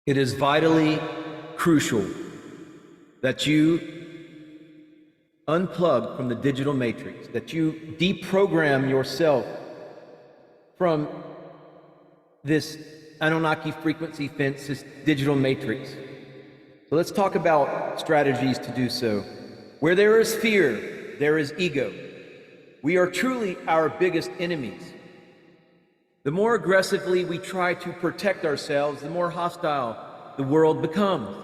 It is vitally crucial that you unplug from the digital matrix, that you deprogram yourself from this Anunnaki frequency fence, this digital matrix. So let's talk about strategies to do so. Where there is fear, there is ego. We are truly our biggest enemies. The more aggressively we try to protect ourselves, the more hostile the world becomes.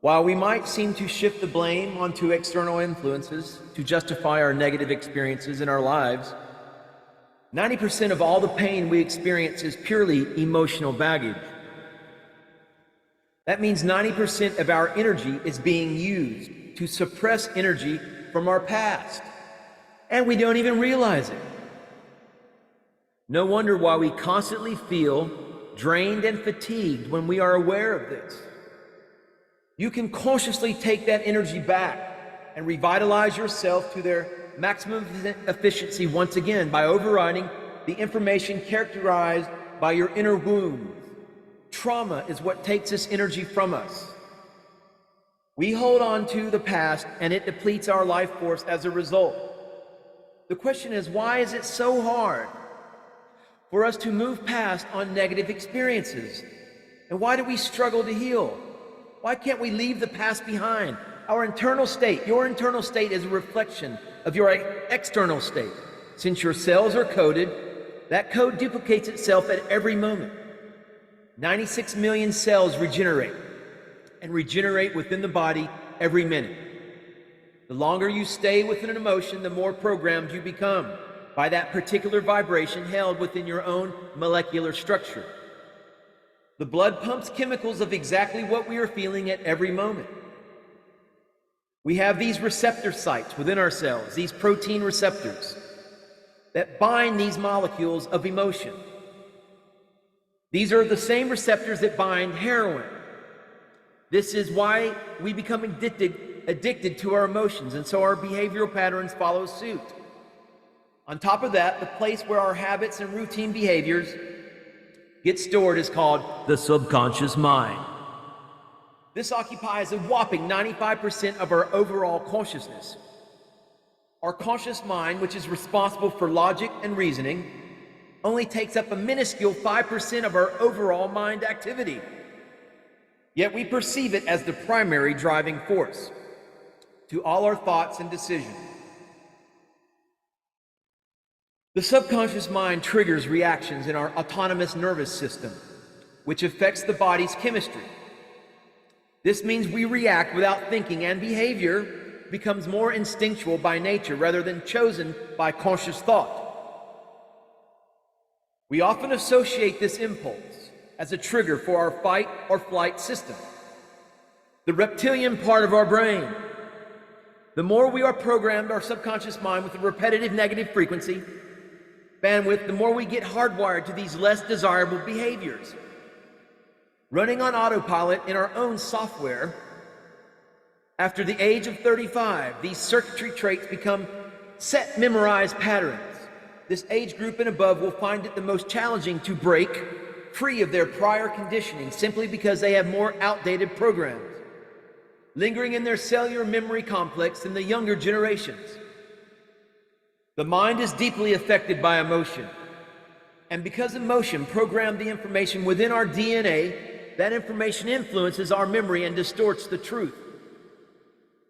While we might seem to shift the blame onto external influences to justify our negative experiences in our lives, 90% of all the pain we experience is purely emotional baggage. That means 90% of our energy is being used to suppress energy from our past, and we don't even realize it. No wonder why we constantly feel drained and fatigued when we are aware of this. You can consciously take that energy back and revitalize yourself to their maximum efficiency once again by overriding the information characterized by your inner wounds. Trauma is what takes this energy from us. We hold on to the past and it depletes our life force as a result. The question is, why is it so hard for us to move past on negative experiences? And why do we struggle to heal? Why can't we leave the past behind? Our internal state, your internal state is a reflection of your external state. Since your cells are coded, that code duplicates itself at every moment. 96 million cells regenerate and regenerate within the body every minute. The longer you stay within an emotion, the more programmed you become by that particular vibration held within your own molecular structure. The blood pumps chemicals of exactly what we are feeling at every moment. We have these receptor sites within our cells, these protein receptors that bind these molecules of emotion. These are the same receptors that bind heroin. This is why we become addicted to our emotions, and so our behavioral patterns follow suit. On top of that, the place where our habits and routine behaviors get stored is called the subconscious mind. This occupies a whopping 95% of our overall consciousness. Our conscious mind, which is responsible for logic and reasoning, only takes up a minuscule 5% of our overall mind activity. Yet we perceive it as the primary driving force to all our thoughts and decisions. The subconscious mind triggers reactions in our autonomous nervous system, which affects the body's chemistry. This means we react without thinking, and behavior becomes more instinctual by nature rather than chosen by conscious thought. We often associate this impulse as a trigger for our fight or flight system, the reptilian part of our brain. The more we are programmed, our subconscious mind, with a repetitive negative frequency bandwidth, the more we get hardwired to these less desirable behaviors. Running on autopilot in our own software, after the age of 35, these circuitry traits become set memorized patterns. This age group and above will find it the most challenging to break free of their prior conditioning simply because they have more outdated programs lingering in their cellular memory complex than the younger generations. The mind is deeply affected by emotion, and because emotion programmed the information within our DNA, that information influences our memory and distorts the truth.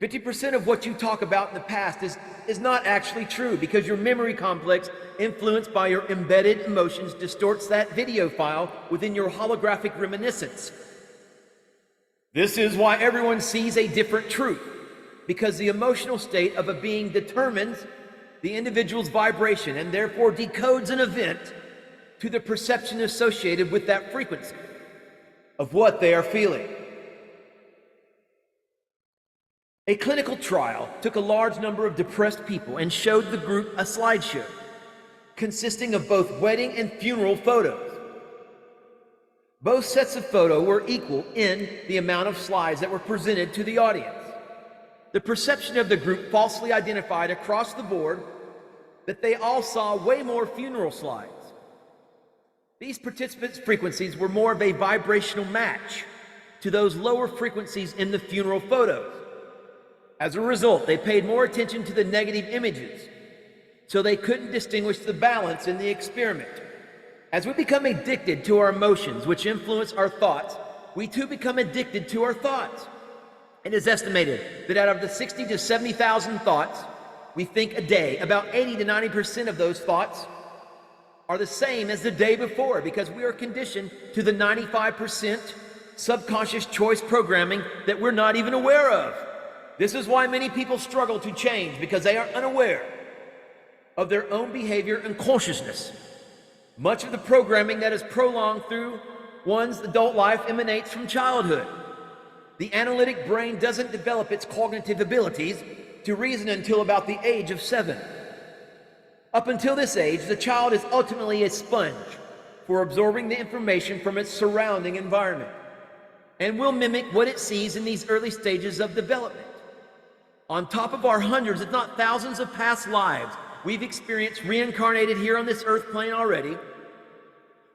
50% of what you talk about in the past is not actually true, because your memory complex, influenced by your embedded emotions, distorts that video file within your holographic reminiscence. This is why everyone sees a different truth, because the emotional state of a being determines the individual's vibration and therefore decodes an event to the perception associated with that frequency of what they are feeling. A clinical trial took a large number of depressed people and showed the group a slideshow consisting of both wedding and funeral photos. Both sets of photo were equal in the amount of slides that were presented to the audience. The perception of the group falsely identified across the board that they all saw way more funeral slides. These participants' frequencies were more of a vibrational match to those lower frequencies in the funeral photos. As a result, they paid more attention to the negative images, so they couldn't distinguish the balance in the experiment. As we become addicted to our emotions, which influence our thoughts, we too become addicted to our thoughts. It is estimated that out of the 60 to 70,000 thoughts we think a day, about 80 to 90% of those thoughts are the same as the day before, because we are conditioned to the 95% subconscious choice programming that we're not even aware of. This is why many people struggle to change, because they are unaware of their own behavior and consciousness. Much of the programming that is prolonged through one's adult life emanates from childhood. The analytic brain doesn't develop its cognitive abilities to reason until about the age of 7. Up until this age, the child is ultimately a sponge for absorbing the information from its surrounding environment, and will mimic what it sees in these early stages of development. On top of our hundreds, if not thousands of past lives we've experienced reincarnated here on this earth plane already,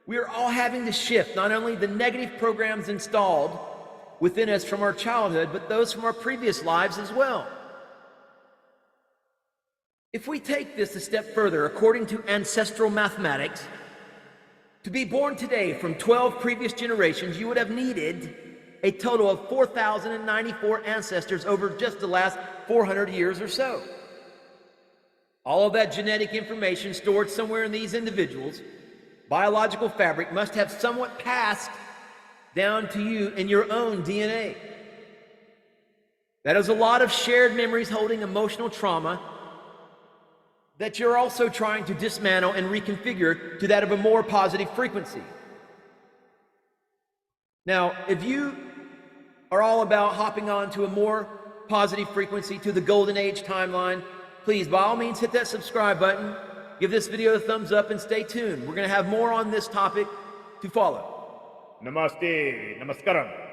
we are all having to shift not only the negative programs installed within us from our childhood, but those from our previous lives as well. If we take this a step further, according to ancestral mathematics, to be born today from 12 previous generations, you would have needed a total of 4,094 ancestors over just the last 400 years or so. All of that genetic information stored somewhere in these individuals' biological fabric must have somewhat passed down to you in your own DNA. That is a lot of shared memories holding emotional trauma that you're also trying to dismantle and reconfigure to that of a more positive frequency. Now, if you are all about hopping on to a more positive frequency, to the golden age timeline, please, by all means, hit that subscribe button, give this video a thumbs up, and stay tuned. We're going to have more on this topic to follow. Namaste, namaskaram.